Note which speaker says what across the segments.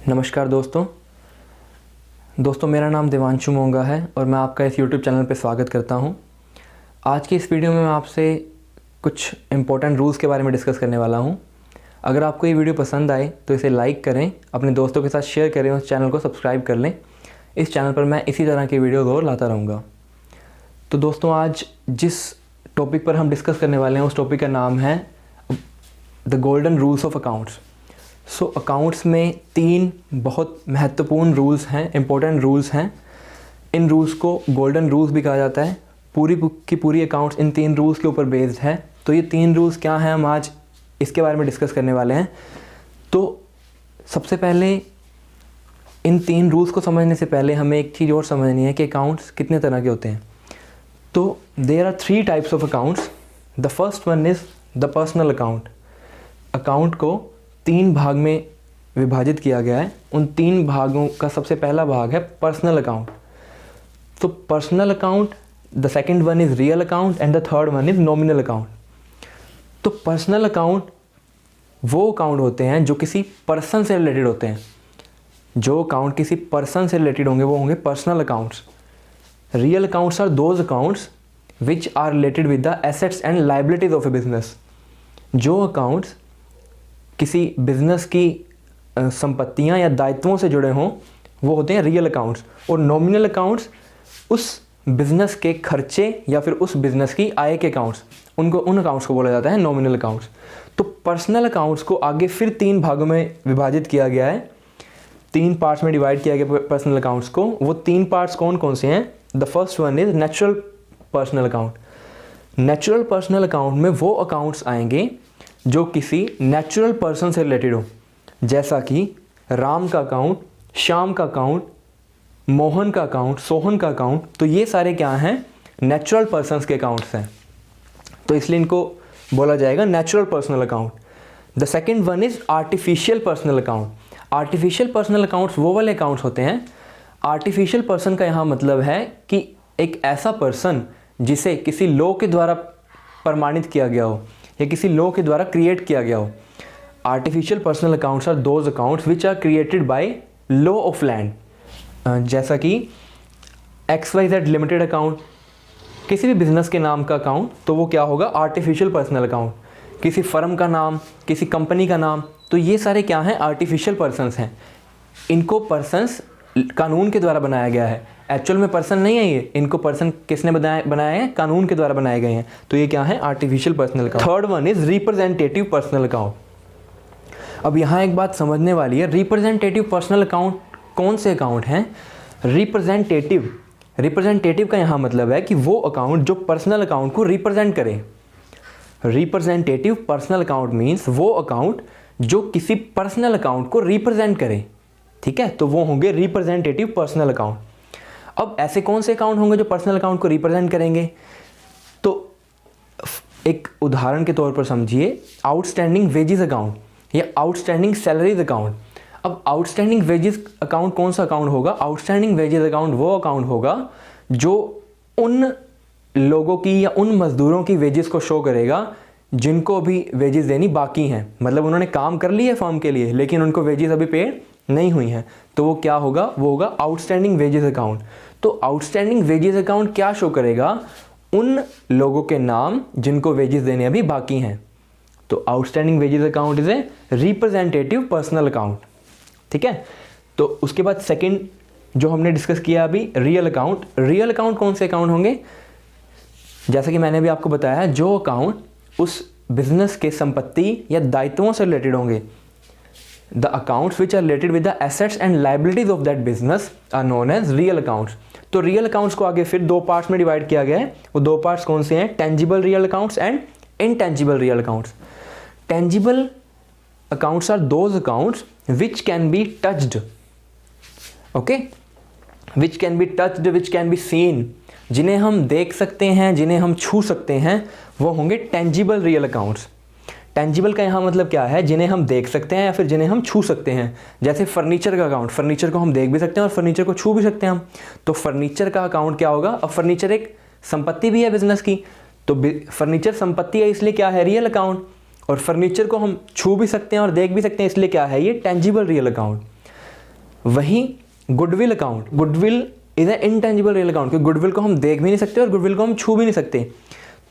Speaker 1: नमस्कार दोस्तों मेरा नाम देवांशु मोंगा है और मैं आपका इस YouTube चैनल पर स्वागत करता हूं। आज की इस वीडियो में मैं आपसे कुछ इम्पोर्टेंट रूल्स के बारे में डिस्कस करने वाला हूं। अगर आपको ये वीडियो पसंद आए तो इसे लाइक करें, अपने दोस्तों के साथ शेयर करें और चैनल को सब्सक्राइब कर लें। इस चैनल पर मैं इसी तरह की वीडियो और लाता रहूँगा। तो दोस्तों आज जिस टॉपिक पर हम डिस्कस करने वाले हैं उस टॉपिक का नाम है the golden rules of accounts. So accounts में 3 बहुत महत्वपूर्ण रूल्स हैं, इंपॉर्टेंट रूल्स हैं। इन रूल्स को गोल्डन रूल्स भी कहा जाता है। पूरी की पूरी अकाउंट्स इन 3 रूल्स के ऊपर बेस्ड है। तो ये 3 रूल्स क्या हैं, हम आज इसके बारे में डिस्कस करने वाले हैं। तो सबसे पहले इन 3 रूल्स को समझने से पहले हमें एक चीज़ और समझनी है कि अकाउंट्स कितने तरह के होते हैं। तो there are 3 types of accounts. The first one is the personal account. Account को 3 भाग में विभाजित किया गया है। उन 3 भागों का सबसे पहला भाग है पर्सनल अकाउंट। तो personal account, the second one is real account and the third one is nominal account. तो पर्सनल अकाउंट वो अकाउंट होते हैं जो किसी पर्सन से रिलेटेड होते हैं। जो अकाउंट किसी पर्सन से रिलेटेड होंगे वो होंगे personal accounts. Real accounts are those accounts which are related with the assets and liabilities of a business. जो अकाउंट्स किसी बिजनेस की संपत्तियां या दायित्वों से जुड़े हों वो होते हैं रियल अकाउंट्स। और नॉमिनल अकाउंट्स उस बिजनेस के खर्चे या फिर उस बिजनेस की आय के अकाउंट्स, उन अकाउंट्स को बोला जाता है नॉमिनल अकाउंट्स। तो पर्सनल अकाउंट्स को आगे फिर 3 भागों में विभाजित किया गया है, 3 पार्ट्स में डिवाइड किया गया पर्सनल अकाउंट्स को। वो 3 पार्ट्स कौन कौन से हैं? The first one is natural personal account. Natural personal account में वो अकाउंट्स आएंगे जो किसी नेचुरल पर्सन से रिलेटेड हो, जैसा कि राम का अकाउंट, श्याम का अकाउंट, मोहन का अकाउंट, सोहन का अकाउंट। तो ये सारे क्या हैं? नेचुरल पर्सन्स के अकाउंट्स हैं। तो इसलिए इनको बोला जाएगा natural personal account. The second one is artificial personal account. Artificial personal accounts वो वाले अकाउंट्स होते हैं। आर्टिफिशियल पर्सन का यहाँ मतलब है कि एक ऐसा पर्सन जिसे किसी लॉ के द्वारा प्रमाणित किया गया हो या किसी लॉ के द्वारा क्रिएट किया गया हो। Artificial personal accounts are those accounts which are created by law of land. जैसा कि XYZ लिमिटेड अकाउंट, किसी भी बिजनेस के नाम का अकाउंट, तो वो क्या होगा? Artificial personal account. किसी फर्म का नाम, किसी कंपनी का नाम, तो ये सारे क्या हैं? आर्टिफिशियल पर्सन्स हैं। इनको पर्सन्स कानून के द्वारा बनाया गया है। एक्चुअल में पर्सन नहीं है ये, इनको पर्सन किसने बनाया है? कानून के द्वारा बनाए गए हैं। तो ये क्या है? Artificial personal account. Third one is representative personal account. अब यहाँ एक बात समझने वाली है, रिप्रेजेंटेटिव पर्सनल अकाउंट कौन से अकाउंट हैं? रिप्रेजेंटेटिव का यहाँ मतलब है कि वो अकाउंट जो पर्सनल अकाउंट को रिप्रेजेंट करे। रिप्रेजेंटेटिव पर्सनल अकाउंट मीन्स वो अकाउंट जो किसी पर्सनल अकाउंट को रिप्रेजेंट करे। ठीक है, तो वो होंगे रिप्रेजेंटेटिव पर्सनल अकाउंट। अब ऐसे कौन से अकाउंट होंगे जो पर्सनल अकाउंट को रिप्रेजेंट करेंगे? तो एक उदाहरण के तौर पर समझिए, आउटस्टैंडिंग वेजेस अकाउंट या आउटस्टैंडिंग सैलरीज अकाउंट। अब आउटस्टैंडिंग वेजेस अकाउंट कौन सा अकाउंट होगा? आउटस्टैंडिंग वेजेस अकाउंट वो अकाउंट होगा जो उन लोगों की या उन मजदूरों की वेजेस को शो करेगा जिनको अभी वेजेस देनी बाकी हैं। मतलब उन्होंने काम कर लिया है फर्म के लिए लेकिन उनको वेजेस अभी पेड नहीं हुई हैं। तो वो क्या होगा? वो होगा आउटस्टैंडिंग वेजेस अकाउंट। तो आउटस्टैंडिंग वेजेस अकाउंट क्या शो करेगा? उन लोगों के नाम जिनको वेजेस देने अभी बाकी हैं। तो outstanding wages account is a representative personal account. ठीक है, तो उसके बाद सेकंड जो हमने डिस्कस किया अभी, रियल अकाउंट। रियल अकाउंट कौन से अकाउंट होंगे? जैसा कि मैंने भी आपको बताया, जो अकाउंट उस बिजनेस के संपत्ति या दायित्वों से रिलेटेड होंगे। The accounts which are related with the assets and liabilities of that business are known as real accounts. तो रियल अकाउंट्स को आगे फिर 2 पार्ट्स में डिवाइड किया गया है। वो 2 पार्ट्स कौन से हैं? Tangible real accounts and intangible real accounts. Tangible accounts are those accounts which can be touched, okay, which can be touched, which can be seen, जिन्हें हम देख सकते हैं, जिन्हें हम छू सकते हैं, वो होंगे टेंजिबल रियल अकाउंट्स। टेंजिबल का यहाँ मतलब क्या है? जिन्हें हम देख सकते हैं या फिर जिन्हें हम छू सकते हैं। जैसे फर्नीचर का अकाउंट, फर्नीचर को हम देख भी सकते हैं और फर्नीचर को छू भी सकते हैं हम। तो फर्नीचर का अकाउंट क्या होगा? अब फर्नीचर एक संपत्ति भी है बिजनेस की, तो फर्नीचर संपत्ति है इसलिए क्या है? Real account. और फर्नीचर को हम छू भी सकते हैं और देख भी सकते हैं इसलिए क्या है? ये टेंजिबल रियल अकाउंट। वहीं goodwill account, goodwill is a intangible real account, क्योंकि गुडविल को हम देख भी नहीं सकते और गुडविल को हम छू भी नहीं सकते।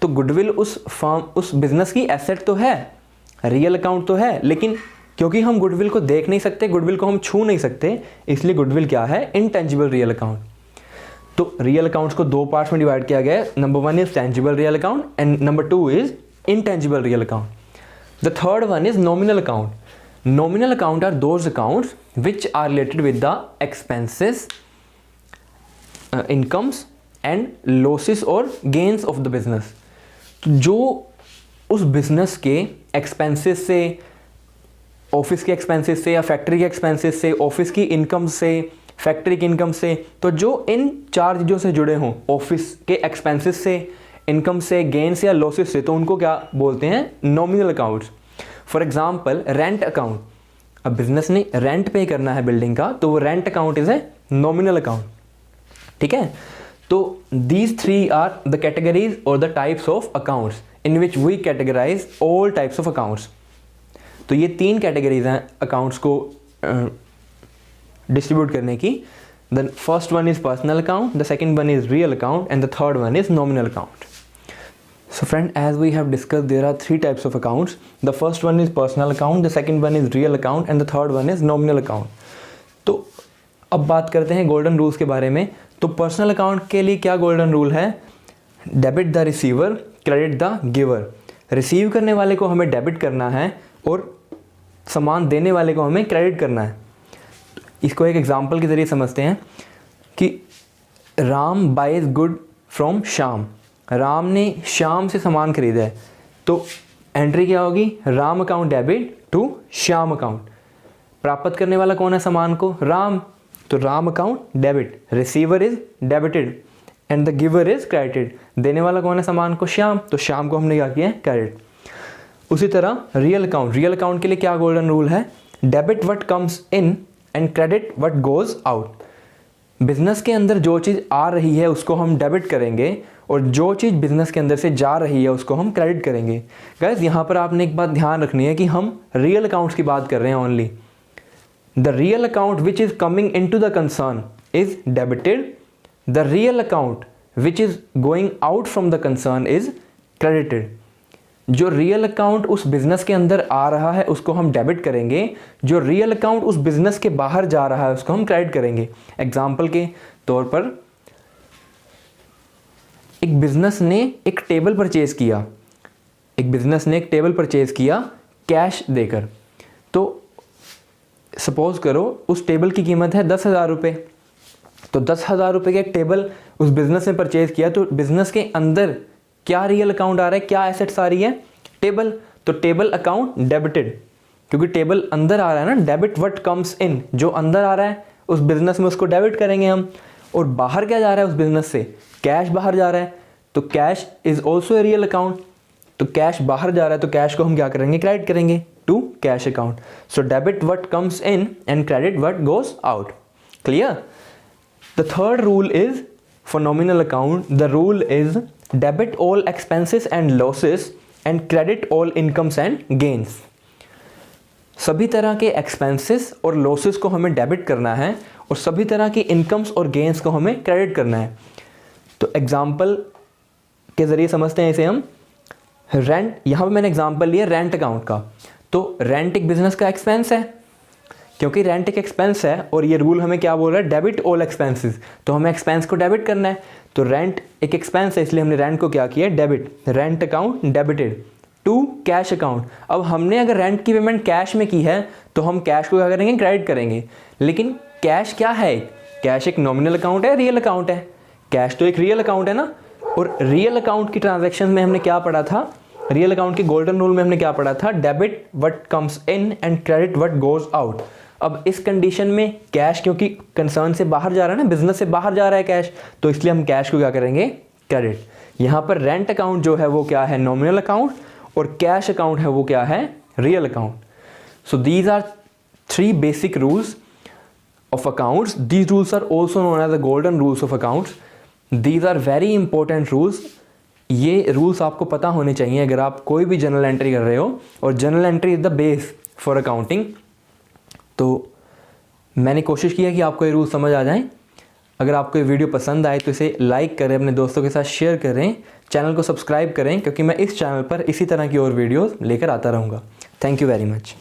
Speaker 1: तो गुडविल उस फर्म, उस बिजनेस की एसेट तो है, रियल अकाउंट तो है, लेकिन क्योंकि हम गुडविल को देख नहीं सकते, गुडविल को हम छू नहीं सकते, इसलिए गुडविल क्या है, इनटेंजिबल रियल अकाउंट। तो रियल अकाउंट्स को दो पार्ट्स में डिवाइड किया गया है। Number 1 is tangible real account and number 2 is intangible real account. The third one is nominal account. Nominal account are those accounts which are related with the expenses, incomes and losses or gains of the business. जो उस business के expenses से, office के expenses से या factory के expenses से, office की इनकम से, फैक्ट्री की इनकम से, तो जो इन चार चीज़ों से जुड़े हों, ऑफिस के एक्सपेंसेस से, इनकम से, गेन्स या लॉसेस से, तो उनको क्या बोलते हैं, nominal accounts. For example rent account, अब बिजनेस ने रेंट पे करना है बिल्डिंग का, तो वो rent account is a nominal account. ठीक है, तो these three are the categories और the types of accounts in which we categorise all types of accounts. तो ये तीन कैटेगरीज हैं अकाउंट्स को डिस्ट्रीब्यूट करने की। The first one is personal account, the second one is real account, and the third one is nominal account. So friend, as we have discussed, there are three types of accounts. The first one is personal account, the second one is real account, and the third one is nominal account. तो अब बात करते हैं golden rules के बारे में। तो personal account के लिए क्या गोल्डन रूल है? Debit the receiver, credit the giver. Receive करने वाले को हमें डेबिट करना है और सामान देने वाले को हमें क्रेडिट करना है। इसको एक एग्जाम्पल के ज़रिए समझते हैं कि Ram buys good from Shyam. Ram ने श्याम से सामान खरीदा है, तो एंट्री क्या होगी? Ram account debit to Shyam account. प्राप्त करने वाला कौन है सामान को? राम, तो Ram account debit, receiver is debited and the giver is credited. देने वाला कौन है सामान को? श्याम, तो श्याम को हमने क्या किया है? क्रेडिट। उसी तरह रियल अकाउंट, रियल अकाउंट के लिए क्या गोल्डन रूल है? Debit what comes in and credit what goes out. Business के अंदर जो चीज़ आ रही है उसको हम डेबिट करेंगे और जो चीज़ बिजनेस के अंदर से जा रही है उसको हम क्रेडिट करेंगे। गाइस, यहाँ पर आपने एक बात ध्यान रखनी है कि हम रियल अकाउंट्स की बात कर रहे हैं only. The real account which is coming in to the concern is debited, the real account which is going out from the concern is credited. जो रियल अकाउंट उस बिजनेस के अंदर आ रहा है उसको हम डेबिट करेंगे, जो रियल अकाउंट उस बिजनेस के बाहर जा रहा है उसको हम क्रेडिट करेंगे। एग्जाम्पल के तौर पर एक बिजनेस ने एक टेबल परचेज किया, एक बिजनेस ने एक टेबल परचेज किया कैश देकर। तो सपोज करो उस टेबल की कीमत है 10,000 रुपये, तो 10,000 रुपये का एक टेबल उस बिजनेस ने परचेज किया, तो बिजनेस के अंदर क्या रियल अकाउंट आ रहा है, क्या एसेट्स आ रही है? टेबल, तो टेबल अकाउंट डेबिटेड, क्योंकि टेबल अंदर आ रहा है ना। डेबिट व्हाट कम्स इन, जो अंदर आ रहा है उस बिजनेस में उसको डेबिट करेंगे हम। और बाहर क्या जा रहा है उस बिजनेस से? कैश बाहर जा रहा है, तो cash is also a real account. तो कैश बाहर जा रहा है तो कैश को हम क्या करेंगे? क्रेडिट करेंगे to cash account. So debit what comes in and credit what goes out. Clear? The third rule is for nominal account, the rule is debit all expenses and losses and credit all incomes and gains. सभी तरह के expenses और losses को हमें debit करना है और सभी तरह की इनकम्स और गेन्स को हमें क्रेडिट करना है। तो एग्जाम्पल के ज़रिए समझते हैं इसे हम। रेंट, यहाँ पे मैंने एग्जाम्पल लिया रेंट अकाउंट का। तो रेंट एक बिजनेस का एक्सपेंस है, क्योंकि रेंट एक एक्सपेंस है और ये रूल हमें क्या बोल रहा है? Debit all expenses. तो हमें एक्सपेंस को डेबिट करना है, तो रेंट एक एक्सपेंस है इसलिए हमने रेंट को क्या किया? Debit. Rent account debited to cash account. अब हमने अगर रेंट की पेमेंट कैश में की है तो हम कैश को क्या करेंगे? क्रेडिट करेंगे। लेकिन कैश क्या है? कैश एक नॉमिनल अकाउंट है, रियल अकाउंट है? कैश तो एक रियल अकाउंट है ना। और रियल अकाउंट की ट्रांजैक्शन में हमने क्या पढ़ा था? रियल अकाउंट के गोल्डन रूल में हमने क्या पढ़ा था? Debit what comes in and credit what goes out. अब इस कंडीशन में कैश, क्योंकि कंसर्न से बाहर जा रहा है ना, बिजनेस से बाहर जा रहा है कैश, तो इसलिए हम कैश को क्या करेंगे? क्रेडिट। यहाँ पर रेंट अकाउंट जो है वो क्या है? नॉमिनल अकाउंट, और कैश अकाउंट है वो क्या है? Real account. So these are three basic rules of accounts. These rules are also known as the golden rules of accounts. These are very important rules. ये रूल्स आपको पता होने चाहिए अगर आप कोई भी जर्नल एंट्री कर रहे हो, और journal entry is the base for accounting. तो मैंने कोशिश की है कि आपको ये रूल समझ आ जाएं। अगर आपको ये वीडियो पसंद आए तो इसे लाइक करें, अपने दोस्तों के साथ शेयर करें, चैनल को सब्सक्राइब करें, क्योंकि मैं इस चैनल पर इसी तरह की और वीडियोस लेकर आता रहूँगा। Thank you very much.